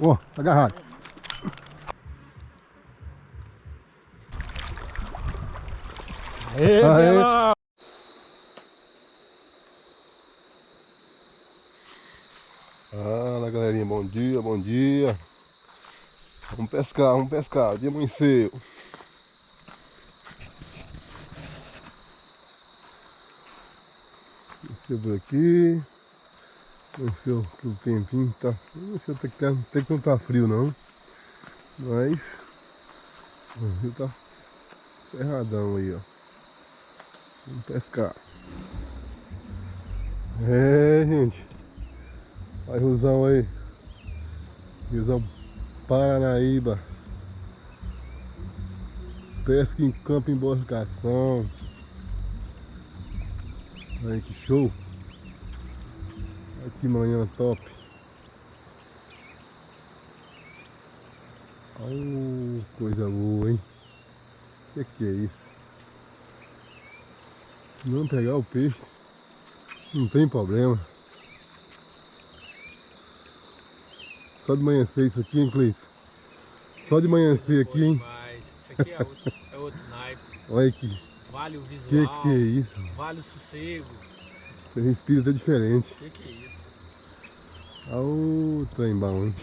Ó, tá agarrado. Aê. Fala galerinha, bom dia, bom dia. Vamos pescar, o dia amanheceu. Amanheceu por aqui. Amanheceu pelo tempinho, tá? Não sei até que não tá frio não. Mas o rio tá cerradão aí, ó. Vamos pescar. É, gente. Vai riozão aí. Riozão Paranaíba. Pesca em campo em embarcação. Aí que show. Olha que manhã top. Oh, coisa boa, hein? Que é isso? Se não pegar o peixe, não tem problema. Só de amanhecer isso aqui, hein, Cleiton? Só de amanhecer aqui, hein? Isso aqui é outro naipe. Olha aqui. Vale o visual. Que é isso? Vale o sossego. Você respira até diferente. Que é isso? Olha o trem bom, hein?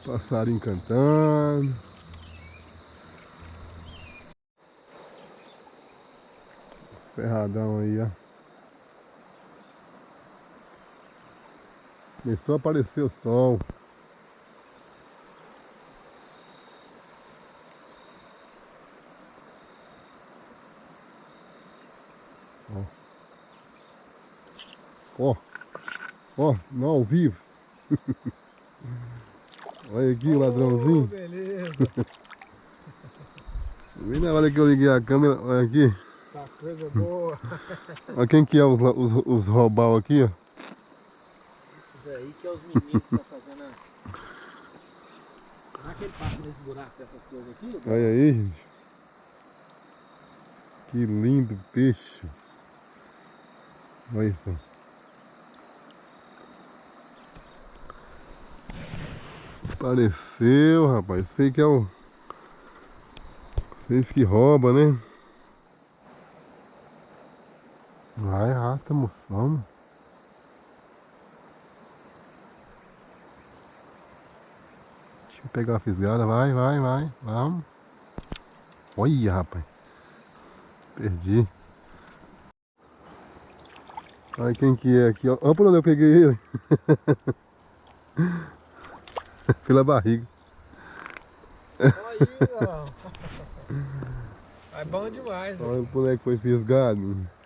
Passarinho cantando. Ferradão aí, ó. Começou a aparecer o sol. Ó. Ó, não ao vivo. Olha aqui o ladrãozinho. Beleza. Bem na hora que eu liguei a câmera, olha aqui. Tá coisa boa. Olha quem que é os roubal aqui, ó. Esses aí que é os meninos que tá fazendo a... Será que ele passa nesse buraco dessas coisas aqui? Olha aí, gente. Que lindo peixe. Olha isso. Apareceu, rapaz. Sei que é o... Vocês que rouba, né? Vai, arrasta, moção. Deixa eu pegar a fisgada. Vai. Vamos. Olha, rapaz. Perdi. Olha quem que é aqui, ó. Olha por onde eu peguei ele. Pela barriga. Olha aí, ó. É bom demais, né? Olha o boneco foi fisgado.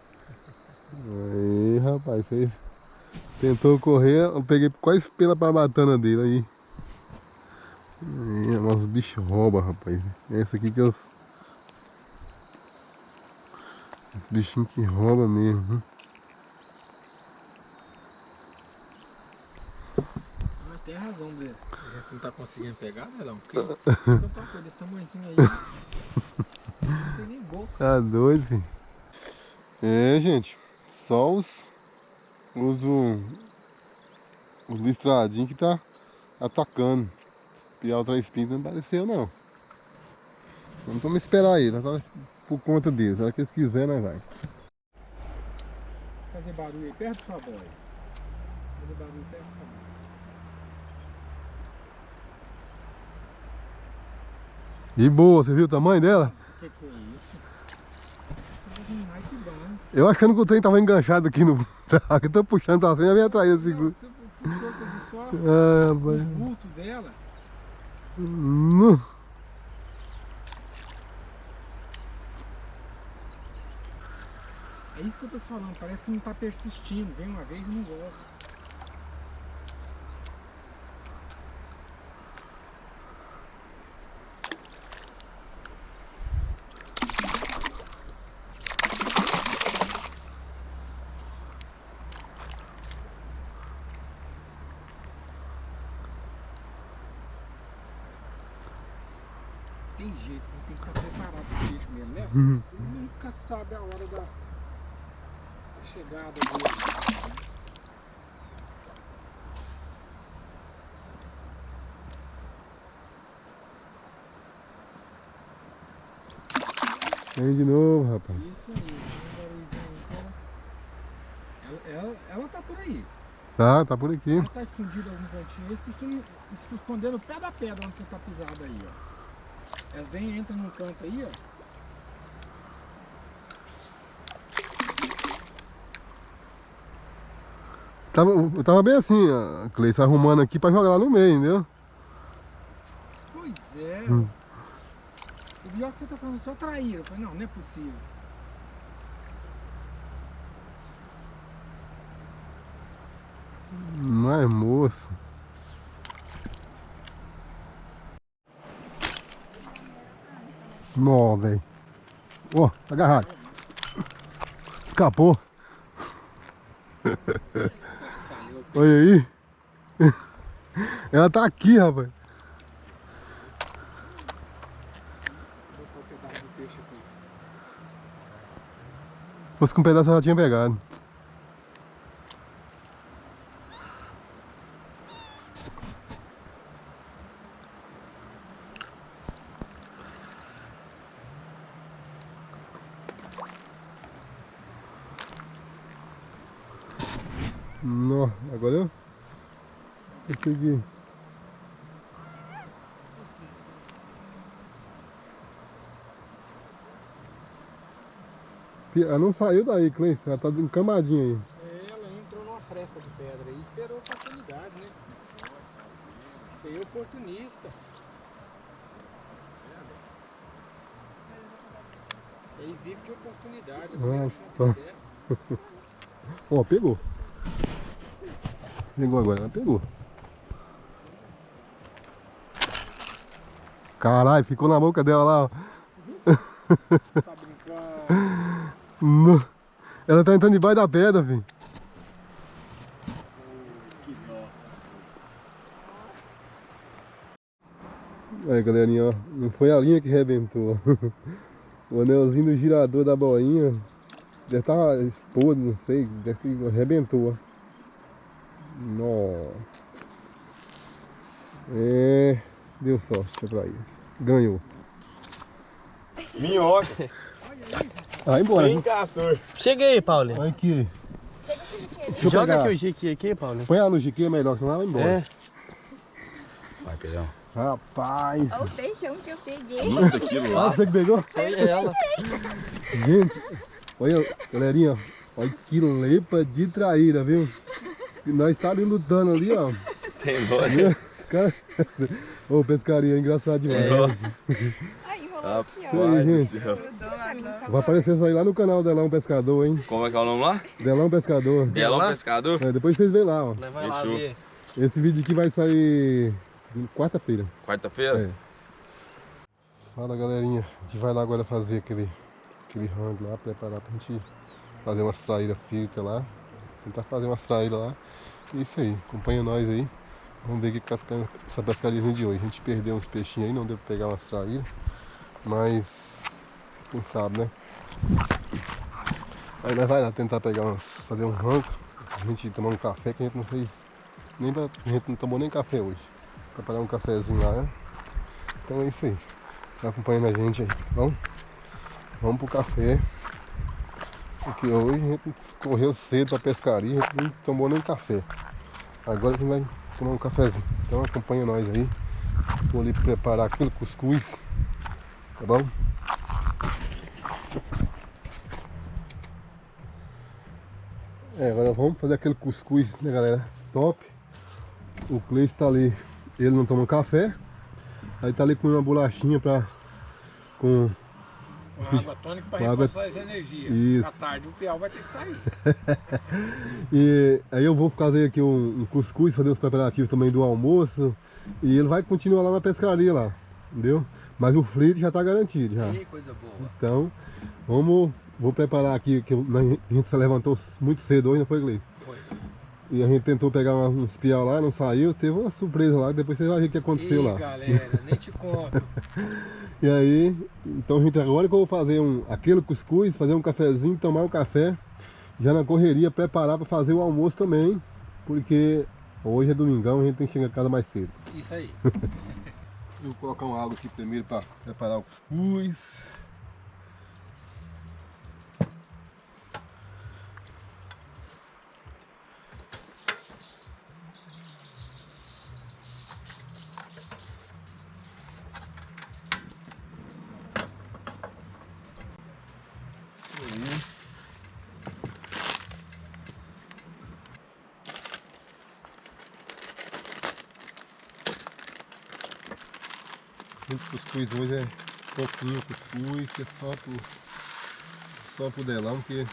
Aí, rapaz, você tentou correr, eu peguei quase pela barbatana dele aí. Aí, os bichos roubam, rapaz. Esse aqui que é os bichinhos que roubam mesmo. Viu? Mas tem razão de a gente não tá conseguindo pegar, né, não? Porque eu tô com esse tamanhozinho aí. Não tem nem boca. Tá doido, filho. É, gente. Só os listradinhos que tá atacando. Piau três pintas não apareceu, não. Não vamos esperar aí, tá por conta deles. A hora que eles quiserem, nós vai. Fazer barulho aí perto do sua boia. Fazer barulho perto do sua boia. De boa, você viu o tamanho dela? Que é isso? Ai, que bom. Eu achando que o trem tava enganchado aqui no... Aqui eu tô puxando pra cima e vem atrás assim. Não, você puxou só Ah, o rapaz. vulto dela. É isso que eu tô falando, parece que não tá persistindo. Vem uma vez e não volta. Tem jeito, tem que estar preparado pro peixe mesmo, né? Você nunca sabe a hora da chegada dele. Vem de novo, rapaz. Isso aí, ela tá por aí. Tá por aqui. Ela tá escondida em algum cantinho. Eles costumam se esconder no pé da pedra onde você tá pisado aí, ó. Elas vêm e entram num canto aí, ó. Eu tava bem assim, a Cleice arrumando aqui pra jogar lá no meio, entendeu? Pois é. O pior que você tá falando, só traíra. Eu falei, não é possível. Mas, moço. Nó, velho. Ó, tá agarrado. Escapou. Olha aí. Ela tá aqui, rapaz. Vou botar um pedaço do peixe aqui. Se fosse com um pedaço ela tinha pegado. Nó, agora eu consegui. Ela não saiu daí, Cleice, ela tá encamadinha aí. Ela entrou numa fresta de pedra e esperou a oportunidade, né? Isso aí é oportunista. Isso aí vive de oportunidade. Só. Ó, pegou. Pegou agora, ela pegou. Caralho, ficou na boca dela lá, ó. Tá brincando? Não. Ela tá entrando debaixo da pedra, filho. Que dó. Aí, galerinha, ó. Não foi a linha que arrebentou. O anelzinho do girador da boinha deve estar exposto, não sei. Deve que arrebentou, ó. Nossa. É. Deu sorte pra ele. Ganhou. Minhoca. Vai embora. Sim, castor. Chega aí, Paulinho. Olha aqui. Deixa eu Joga pegar. aqui o jique aqui, Paulinho. Põe ela no jiquinho, é melhor, senão ela vai embora. É. Vai, Pedrão. Rapaz. Olha o peixão que eu peguei. Nossa, aquilo Ah, lá. você que pegou? Foi ela. Gente, olha, galerinha, olha que lepa de traíra, viu? E nós tá ali lutando ali, ó. Tem nojo. Os caras... Ô, pescaria, é engraçado demais. Ai, enrolou aqui, Isso ó. aí, Rapaz do gente. céu. Vai aparecer isso aí lá no canal Delão Pescador, hein? Como é que é o nome lá? Delão Pescador. Delão Pescador? É, depois vocês veem lá, ó. Vai lá Fechou. ver. Esse vídeo aqui vai sair quarta-feira. Quarta-feira? É. Fala, galerinha. A gente vai lá agora fazer aquele rango lá, preparar pra gente fazer umas traíras fritas lá. Tentar fazer umas traíras lá. E é isso aí, acompanha nós aí. Vamos ver o que tá ficando essa pescaria de hoje. A gente perdeu uns peixinhos aí, não deu pra pegar umas traíras. Mas, quem sabe, né? Aí nós vai lá tentar pegar fazer um rango. A gente tomar um café, que a gente não fez a gente não tomou nem café hoje. Preparar um cafezinho lá, né? Então é isso aí. Tá acompanhando a gente aí, tá bom? Vamos pro café. Porque hoje a gente correu cedo pra pescaria, a gente não tomou nem café. Agora a gente vai tomar um cafezinho. Então acompanha nós aí. Vou ali preparar aquele cuscuz. Tá bom? Agora vamos fazer aquele cuscuz, né, galera? Top. O Cleice tá ali, ele não toma café. Aí tá ali com uma bolachinha com água tônica para com água- reforçar as energias. Isso. À tarde o piau vai ter que sair. E aí eu vou fazer aqui um cuscuz, fazer os preparativos também do almoço. E ele vai continuar lá na pescaria lá, entendeu? Mas o frito já tá garantido já. Que coisa boa. Então, vou preparar aqui, que a gente se levantou muito cedo hoje, não foi, Cleice? Foi. E a gente tentou pegar uns piau lá, não saiu, teve uma surpresa lá, depois você vai ver o que aconteceu Ih, lá. galera, nem te conto. E aí, então a gente agora que eu vou fazer aquele cuscuz, fazer um cafezinho, tomar um café Já na correria, preparar para fazer o almoço também, porque hoje é domingão, a gente tem que chegar em casa mais cedo. Isso aí. Vou colocar uma água aqui primeiro para preparar o cuscuz. Gente, cuscuz hoje é pouquinho cuscuz, que é só pro Delão, porque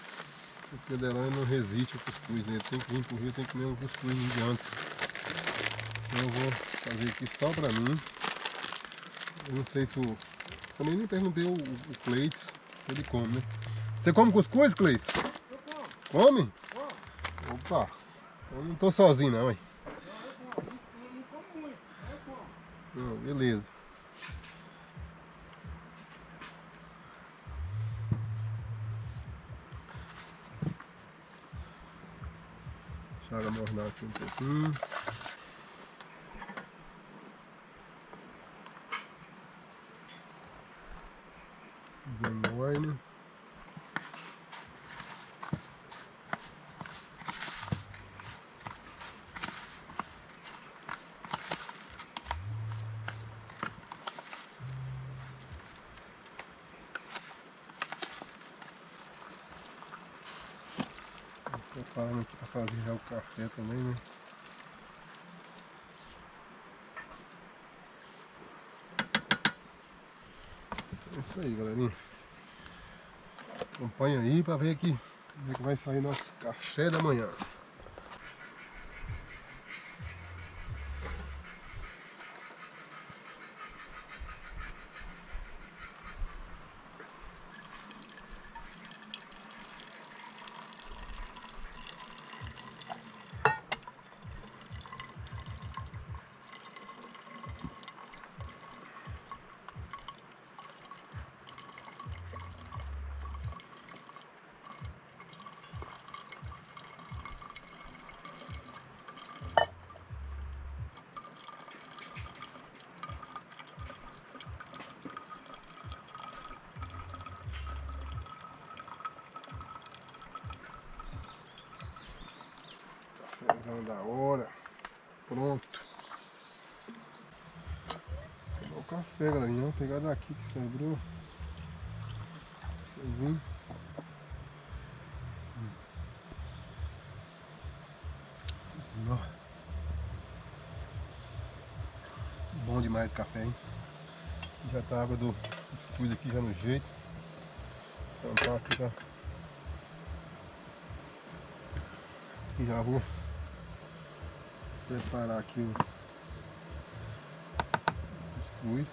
o Delão não resiste ao cuscuz, né? Ele tem que vir pro Rio, tem que comer um cuscuz gigante. Então eu vou fazer aqui só pra mim. Eu não sei se o... Também nem perguntei o Cleiton se ele come, né? Você come cuscuz, Cleiton? Eu como. Come? Como. Opa! Eu não tô sozinho não, hein? Não como muito, mas eu como. Não, beleza. Deixa a água mornar aqui um pouquinho. Bem morno. Preparando aqui para fazer já o café também, né? É isso aí, galerinha. Acompanha aí para ver aqui como é que vai sair nosso café da manhã. Cafézão da hora. Pronto. Acabou o café, galerinha. Vou pegar daqui que sobrou. Vim. Bom demais o café, hein? Já tá a água do cuscuz aqui já no jeito. Então tá aqui, tá. E já vou preparar aqui o cuscuz.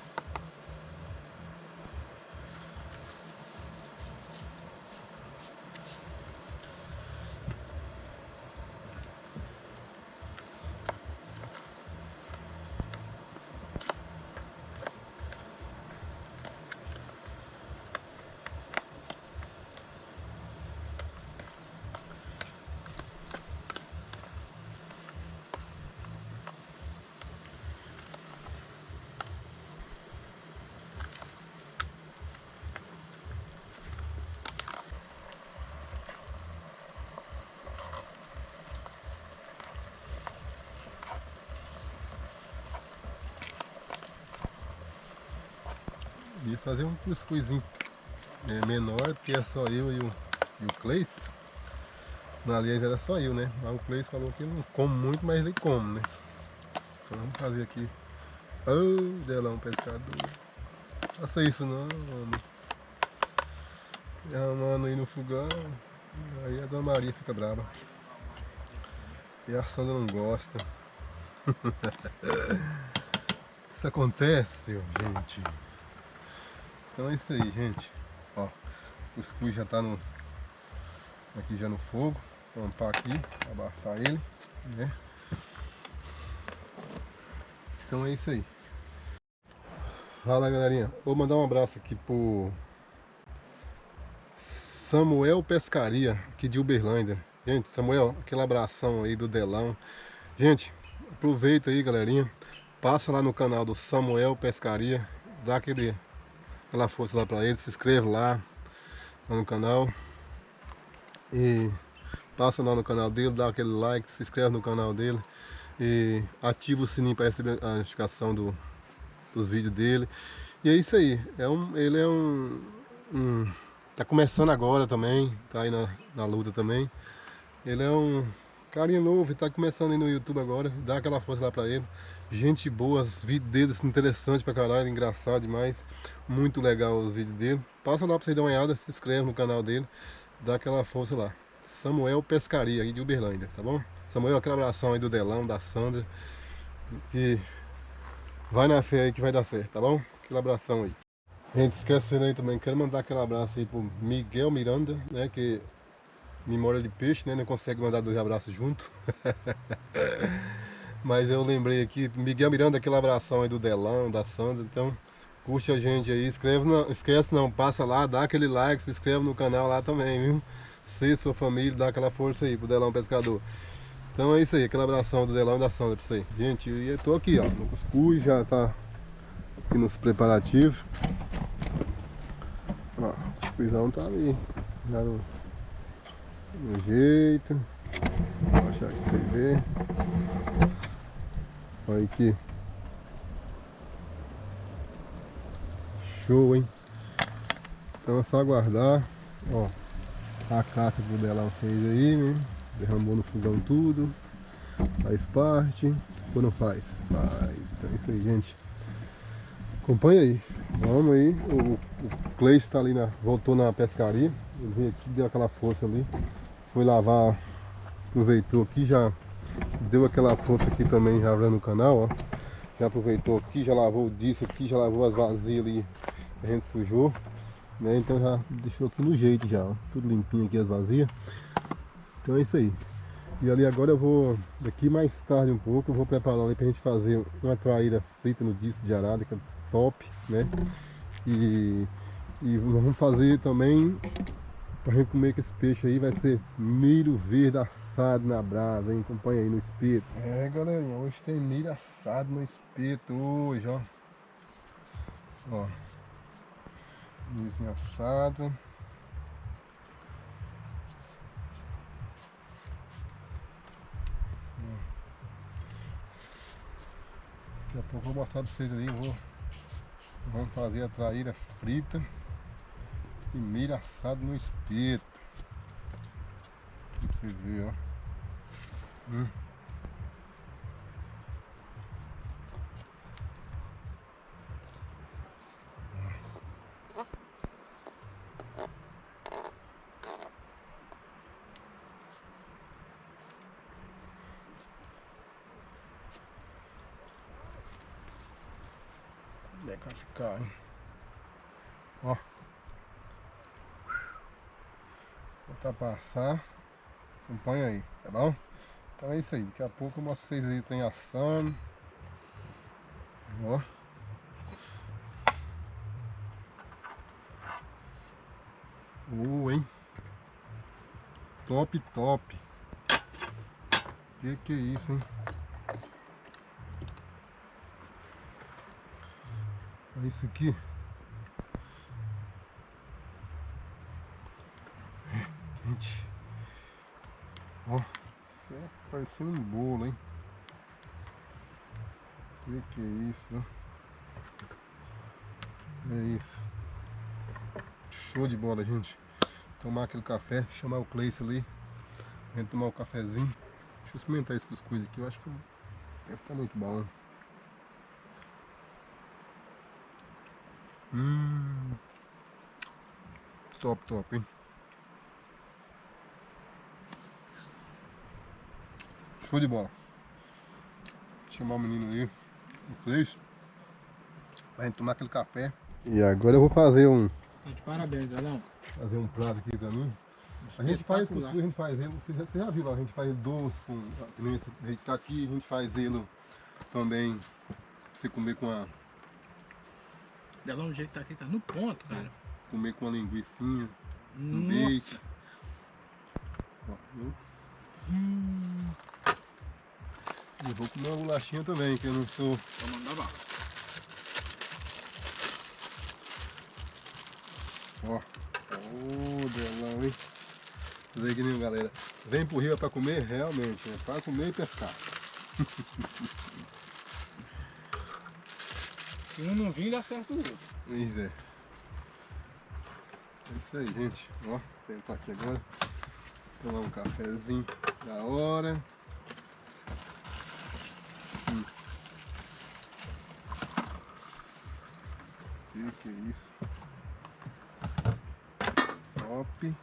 E fazer um cuscuzinho menor, porque é só eu e o Cleiton. Aliás, era só eu, né? Mas o Cleiton falou que não come muito, mas ele come, né? Então vamos fazer aqui. Ô, Delão, pescador. Faça isso não, homem. Derramando aí no fogão. Aí a Dona Maria fica brava. E a Sandra não gosta. Isso acontece, gente. Então é isso aí, gente. Ó, o cuscuz já tá aqui já no fogo. Vou tampar aqui, abafar ele, né? Então é isso aí. Fala, galerinha. Vou mandar um abraço aqui pro Samuel Pescaria, aqui de Uberlândia. Gente, Samuel, aquele abração aí do Delão. Gente, aproveita aí, galerinha. Passa lá no canal do Samuel Pescaria. Dá aquela força lá pra ele. Se inscreve lá no canal. E passa lá no canal dele, dá aquele like, se inscreve no canal dele. E ativa o sininho para receber a notificação dos vídeos dele. E é isso aí. Ele é tá começando agora também, tá aí na luta também. Ele é um carinha novo e tá começando aí no YouTube agora. Dá aquela força lá pra ele. Gente boa, os vídeos dele são interessantes pra caralho, engraçado demais. Muito legal os vídeos dele. Passa lá pra você dar uma olhada, se inscreve no canal dele. Dá aquela força lá. Samuel Pescaria, aí de Uberlândia, tá bom? Samuel, aquele abração aí do Delão, da Sandra. E vai na fé aí que vai dar certo, tá bom? Aquele abração aí. Gente, esquecendo aí também, quero mandar aquele abraço aí pro Miguel Miranda, né? Que memória de peixe, né? Não consegue mandar 2 abraços juntos. Mas eu lembrei aqui, Miguel Miranda, aquele abração aí do Delão, da Sandra. Então, curte a gente aí, esquece não, passa lá, dá aquele like, se inscreve no canal lá também, viu? Você e sua família, dá aquela força aí pro Delão Pescador. Então é isso aí, aquele abração do Delão e da Sandra pra você. Gente, eu tô aqui, ó, no cuscuz, já tá aqui nos preparativos. Ó, o cuscuzão tá ali, já no jeito. Vou achar aqui pra vocês verem. Olha aqui. Show, hein? Então é só aguardar. Ó, a caca que o Delão fez aí, né? Derramou no fogão tudo. Faz parte. Ou não faz? Faz. Então é isso aí, gente. Acompanha aí. Vamos aí. O Cleiton tá ali, voltou na pescaria. Ele veio aqui, deu aquela força ali. Foi lavar. Aproveitou aqui, já deu aquela força aqui também, já no canal, ó. Já aproveitou aqui, já lavou o disco aqui, já lavou as vasilhas ali que a gente sujou, né? Então já deixou aqui no jeito já, ó. Tudo limpinho aqui as vasilhas. Então é isso aí. E ali agora eu vou, daqui mais tarde um pouco, eu vou preparar ali pra gente fazer uma traíra frita no disco de arara, que é top, né? E vamos fazer também, pra gente comer com esse peixe aí, vai ser milho verde assado na brasa, hein? Acompanha aí no espeto. É, galerinha, hoje tem milho assado no espeto, hoje, ó. Ó. Milhozinho assado. Daqui a pouco eu vou mostrar pra vocês ali, vamos fazer a traíra frita e milho assado no espeto. Aqui pra vocês verem, ó. Como é que vai ficar, hein? Ó. Vou tentar passar. Acompanha aí, tá bom? Então é isso aí. Daqui a pouco eu mostro pra vocês aí, tem assando. Ó. Hein? Top, top. Que é isso, hein? Olha isso aqui. Gente. Ó. Isso é parecendo um bolo, hein? Que é isso, né? É isso. Show de bola, gente. Tomar aquele café, chamar o Cleiton ali. A gente tomar um cafezinho. Deixa eu experimentar esse cuscuz aqui, eu acho que deve estar muito bom. Top, top, hein? Show de bola. Vou chamar o menino aí, o Cleiton, pra gente tomar aquele café. E agora eu vou fazer Tá de parabéns, Delão. fazer um prato aqui pra mim. A gente faz cuscuz, a gente faz ele, você já viu lá, a gente faz doce, a gente tá aqui, a gente faz ele também, pra você comer com a... Delão, o jeito que tá aqui tá no ponto, cara. Comer com uma linguiçinha. no bait. Nossa. Ó, viu? Eu vou comer uma bolachinha também, que eu não sou... Vou mandar bala. Ó, ô, delão, hein? Isso aí que nem galera. Vem pro rio é pra comer? Realmente, é pra comer e pescar. Se um não vir, dá certo o outro. Pois é. É isso aí, gente. Ó, sentar aqui agora. Tomar um cafezinho da hora. Que é isso? Top.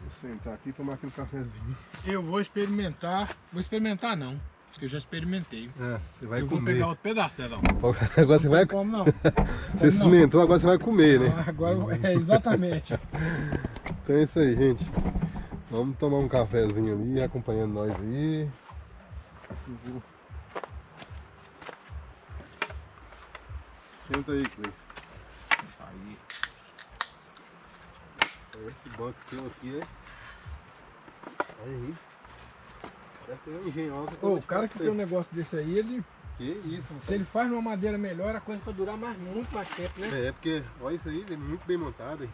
Vou sentar aqui e tomar aquele cafezinho. Eu vou experimentar. Vou experimentar não, porque eu já experimentei. É, você vai Eu comer. vou pegar outro pedaço, Dedão. Agora você vai. Como não? Você experimentou, agora você vai comer, né? Agora é exatamente. Então é isso aí, gente. Vamos tomar um cafezinho ali, acompanhando nós aí. Senta aí, Cleiton. Aí. Esse banco seu aqui é. Aí. Deve ter um engenhoso. Ô, o cara que tem um negócio desse aí, ele, Que isso, se ele faz numa madeira melhor, a coisa vai durar muito mais tempo, né? É, porque, olha isso aí, é muito bem montado, hein?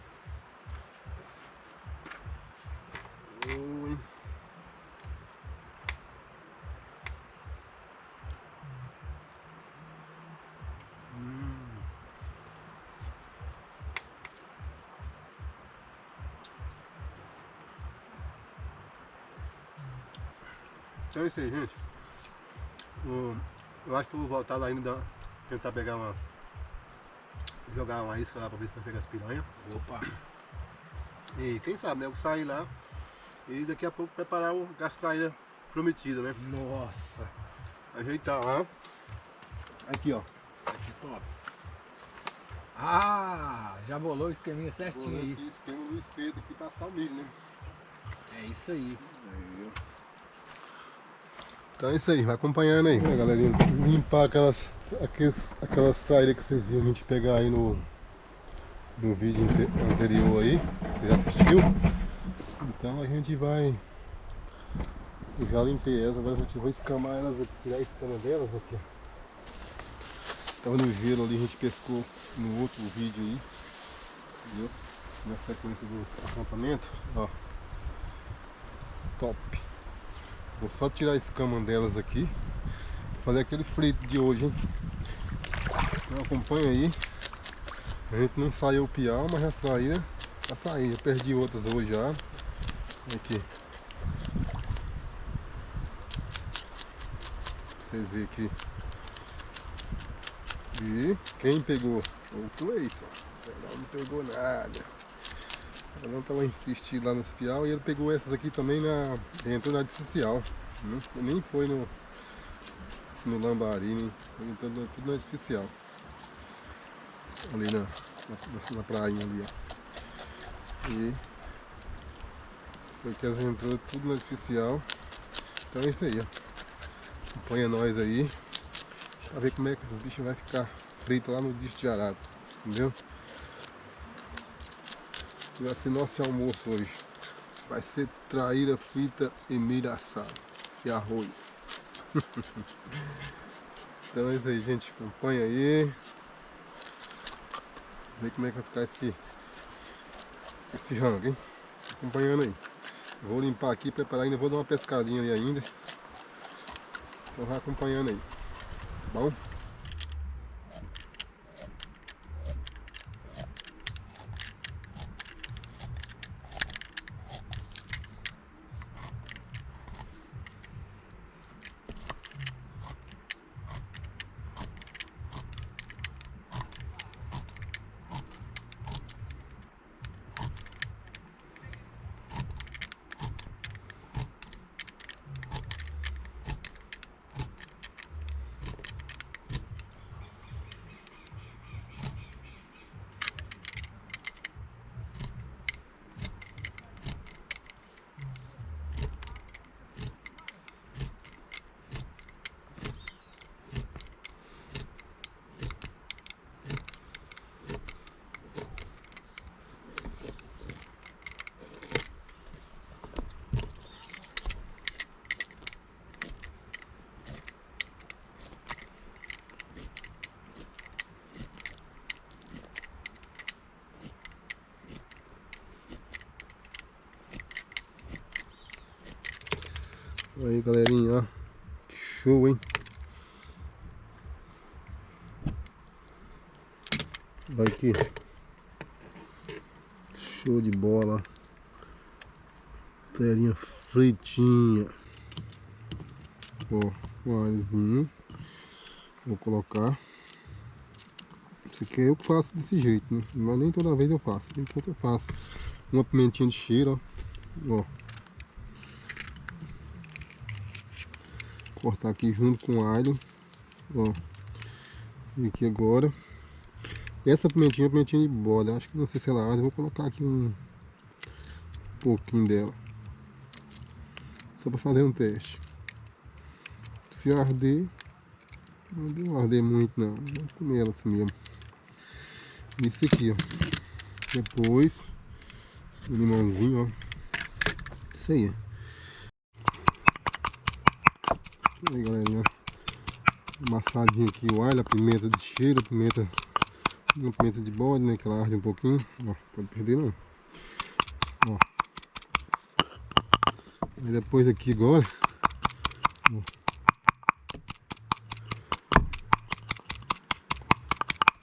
Oi. Então é isso aí, gente. Eu acho que eu vou voltar lá ainda, tentar pegar uma... jogar uma isca lá pra ver se vai pegar as piranhas. Opa. E quem sabe, né? Eu sair lá e daqui a pouco preparar o gastraíra prometida, né? Nossa. Ajeitar lá. Aqui, ó. Vai ser top. Ah, já bolou o esqueminha certinho aí. Aqui, esquema do espeto aqui, passar o milho, né? É isso aí. Então é isso aí, vai acompanhando aí, né, galerinha? Limpar aquelas traíras que vocês viram a gente pegar aí no vídeo anterior aí, você já assistiu? Então a gente vai... Eu já limpei elas, agora a gente vai escamar elas aqui, tirar a escama delas aqui, ó. Tava no gelo ali, a gente pescou no outro vídeo aí, entendeu? Na sequência do acampamento, ó. Top! Vou só tirar a escama delas aqui, fazer aquele frito de hoje, hein? Então acompanha aí. A gente não saiu o piau, mas as traíras tá saindo. Eu perdi outras hoje já. Aqui. Pra vocês verem aqui. E quem pegou? O Cleison. Não pegou nada. Ela não estava insistindo lá nos piau e ele pegou essas aqui também entrou na artificial. Nem foi no lambari, nem foi tudo na artificial. Ali na prainha ali, ó. E foi que elas entrou tudo na artificial. Então é isso aí, ó. Acompanha nós aí pra ver como é que o bicho vai ficar frito lá no disco de arado, entendeu? E vai ser nosso almoço hoje. Vai ser traíra frita e milho assado. E arroz. Então é isso aí, gente. Acompanha aí. Vê como é que vai ficar esse rango, hein? Acompanhando aí. Vou limpar aqui, preparar ainda. Vou dar uma pescadinha ali ainda. Então vai acompanhando aí. Tá bom? Aí, galerinha, ó. Que show, hein? Olha aqui. Show de bola. Telinha fritinha. Ó, um alhozinho. Vou colocar. Isso aqui eu que faço desse jeito, né? Mas nem toda vez eu faço. Enquanto eu faço uma pimentinha de cheiro, ó. Cortar aqui junto com o alho. Ó. E aqui agora. Essa pimentinha é pimentinha de borda. Acho que não sei se ela arde. Eu vou colocar aqui um pouquinho dela. Só para fazer um teste. Se arder, não deu arder muito não. Vamos comer ela assim mesmo. Isso aqui, ó. Depois, o limãozinho, ó. Isso aí. Aí, galerinha. Amassadinho aqui o alho, a pimenta de cheiro, a pimenta. Uma pimenta de bode, né? Que ela arde um pouquinho. Ó, pode perder não. Ó. E depois aqui agora. Ó.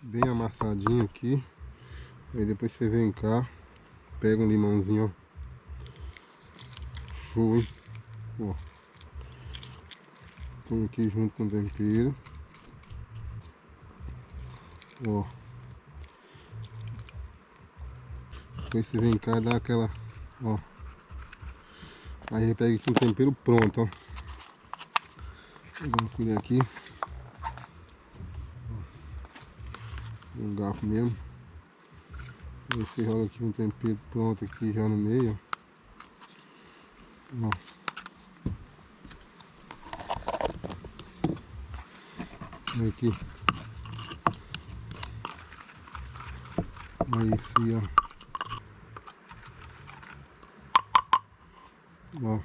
Bem amassadinho aqui. Aí depois você vem cá. Pega um limãozinho, ó. Show, hein? Ó. Põe aqui junto com o tempero. Ó. Depois você vem cá e dá aquela, ó. Aí pega aqui um tempero pronto, ó. Vou dar uma colher aqui. Um garfo mesmo. Aí você joga aqui um tempero pronto aqui já no meio, ó. Ó. Aqui. Aí esse, ó. Ó.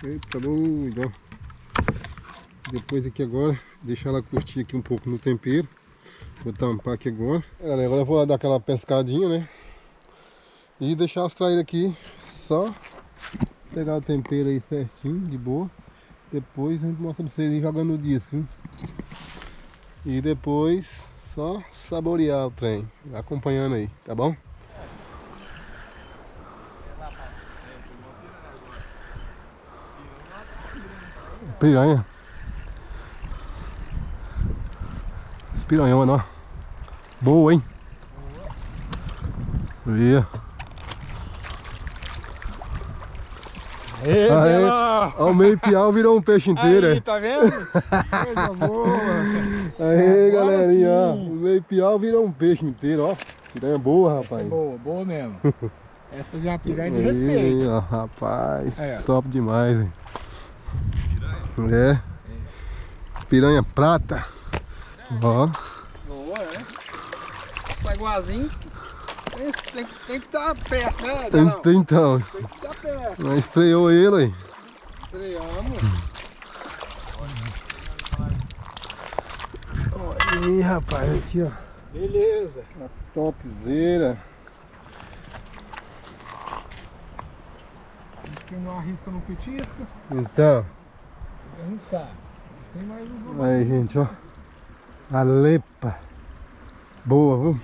Eita doido, ó. Depois aqui agora, deixar ela curtir aqui um pouco no tempero. Vou tampar aqui agora. Agora eu vou dar aquela pescadinha, né? E deixar os traíras aqui. Só pegar o tempero aí certinho, de boa. Depois a gente mostra pra vocês ir jogando no disco, hein? E depois só saborear o trem. Acompanhando aí, tá bom? Piranha. Esse piranhão, ó. Boa, hein? Isso aí. Aê, ó, o meio piau virou um peixe inteiro. aí, tá vendo? Coisa boa. Aí, Agora galerinha, ó, sim. o meio piau virou um peixe inteiro, ó. Piranha boa, rapaz. Essa é boa, boa mesmo. Essa já é uma piranha de Aí, respeito. ó, rapaz, É. top demais, hein? É. Piranha prata. Ó. Boa, né? Saguazinho tem que estar perto, né? Então, Tem que estar perto. nós estreou ele aí. Estreamos. Olha aí, rapaz, aqui, ó. Beleza. Uma topzera. Quem não arrisca no petisco, Então, tem que arriscar. Tem mais um. aí, gente, ó. A lepa. Boa, viu?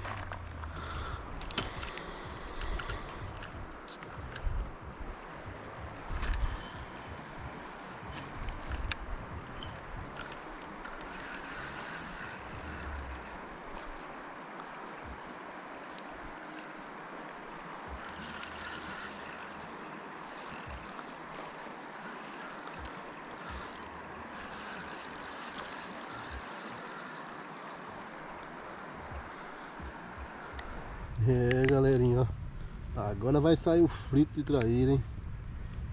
É, galerinha, ó. Agora vai sair o frito de traíra, hein?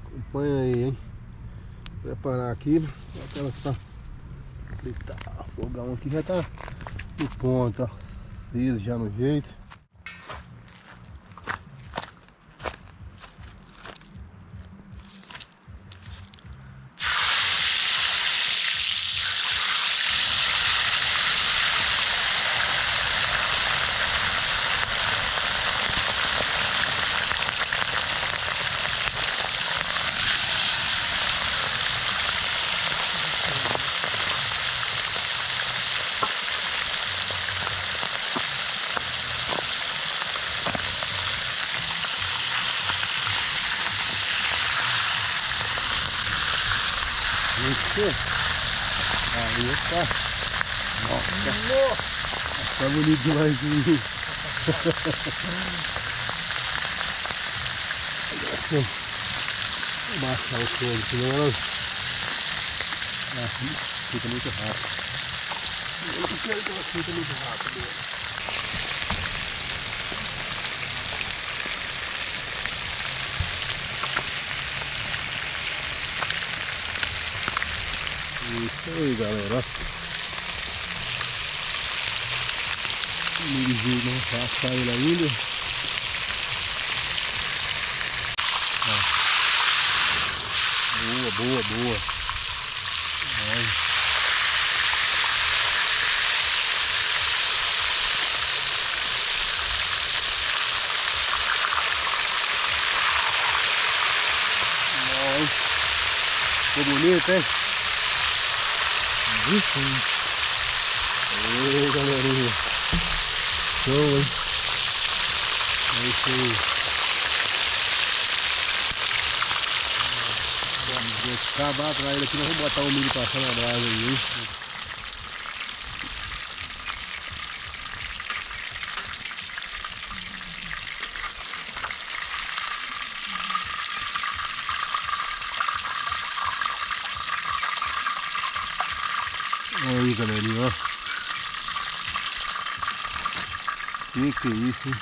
Acompanha aí, hein? preparar aqui, até ela ficar. Eita, o fogão aqui já tá no ponto, ó. Aceso já no jeito. Aí tá. Nossa. Tá bonito demais isso. Vou baixar o fogo, senão ela fica muito rápido. Eu não quero que ela fique muito rápido. Isso aí, galera. O milhozinho não tá saindo ainda. Boa, boa, boa. Olha. Ficou bonito, hein? Isso, hein? Ei, galerinha. Show, hein? É isso aí. Vou acabar pra ele aqui, nós vamos botar o milho passando na brasa aí, hein? Aí, galerinha, ó. Que é isso, hein?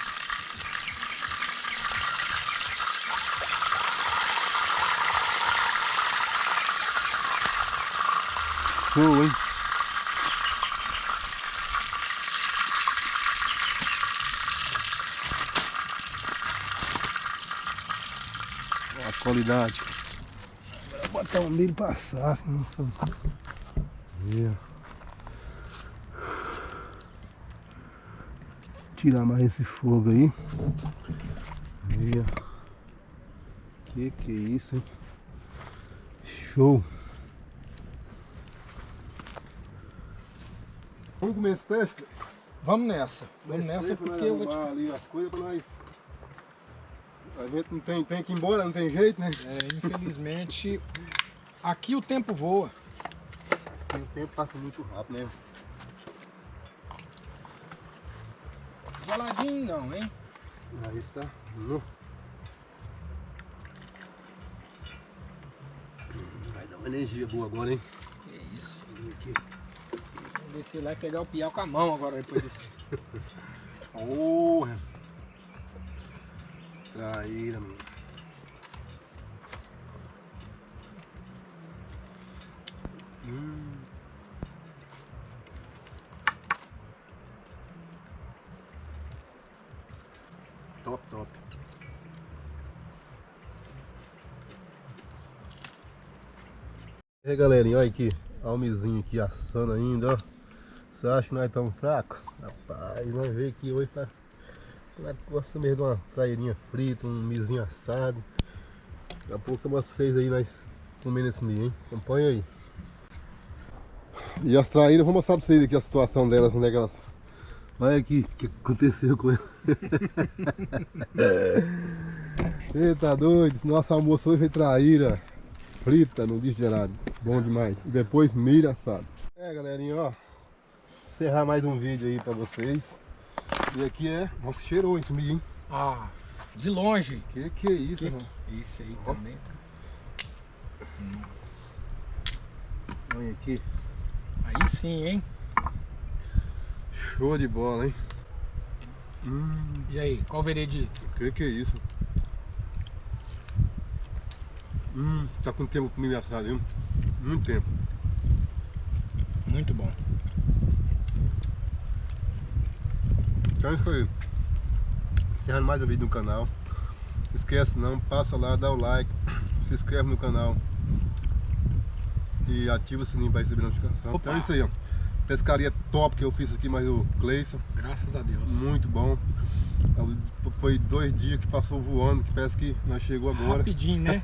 Show, hein? Olha a qualidade. Agora botar o milho passar. Tirar mais esse fogo aí. Que é isso, hein? Show! Vamos comer esse peixe? Vamos nessa. Vamos nessa porque eu vou te... ali as coisas pra nós. A gente não tem que ir embora, não tem jeito, né? Infelizmente, aqui o tempo voa. O tempo passa muito rápido, né? Boladinho não, hein? Aí está. Vai dar uma energia boa agora, hein? Que isso. Aqui. Vamos descer lá e pegar o piau com a mão agora depois disso. Porra! Traíra, mano. Top, top. E aí, galerinha, olha aqui, almezinho aqui assando ainda, ó. Você acha que nós estamos fracos? Rapaz, nós veio aqui hoje pra... Nós gostamos mesmo de uma trairinha frita, um mizinho assado. Daqui a pouco eu mostro pra vocês aí, nós comendo esse milho, hein? Acompanha aí. E as traíras, eu vou mostrar pra vocês aqui a situação delas, onde é que elas... Olha aqui o que aconteceu com elas. Eita doido, nosso almoço hoje foi traíra frita no disco gelado. Bom demais. E depois milho assado. Galerinha, ó. Encerrar mais um vídeo aí pra vocês. E aqui é... Nossa, cheirou esse milho, hein? Ah, de longe. Que é isso, mano? Isso aí também. Olha aqui. Aí sim, hein? Show de bola, hein? E aí, qual o veredito? Que é isso? Tá com tempo pro milho assado, viu? Muito tempo. Muito bom. Então isso aí. Encerrando mais um vídeo no canal. Esquece não, passa lá, dá o like, se inscreve no canal e ativa o sininho para receber notificação. Opa. Então é isso aí, ó. Pescaria top que eu fiz aqui, mais o Cleison. Graças a Deus. Muito bom. Foi 2 dias que passou voando, que parece que nós chegou agora. Rapidinho, né?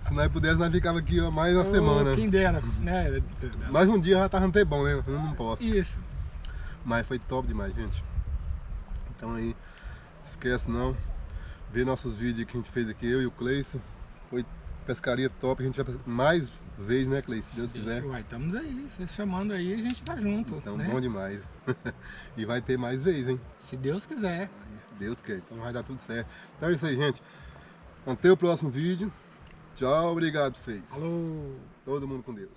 Se nós pudéssemos, nós ficava aqui ó, mais uma semana. Quem dera, né? Mais um dia já tava até bom, né? Eu não posso. Isso. Mas foi top demais, gente. Então aí, esquece não. Ver nossos vídeos que a gente fez aqui, eu e o Cleison. Foi pescaria top. A gente vai mais vezes, né, Cleison? Se Deus quiser. Uai, estamos aí. Vocês chamando aí, a gente tá junto. Então, né? bom demais. E vai ter mais vezes, hein? Se Deus quiser. Se Deus quer. Então vai dar tudo certo. Então é isso aí, gente. Até o próximo vídeo. Tchau, obrigado pra vocês. Alô. Todo mundo com Deus.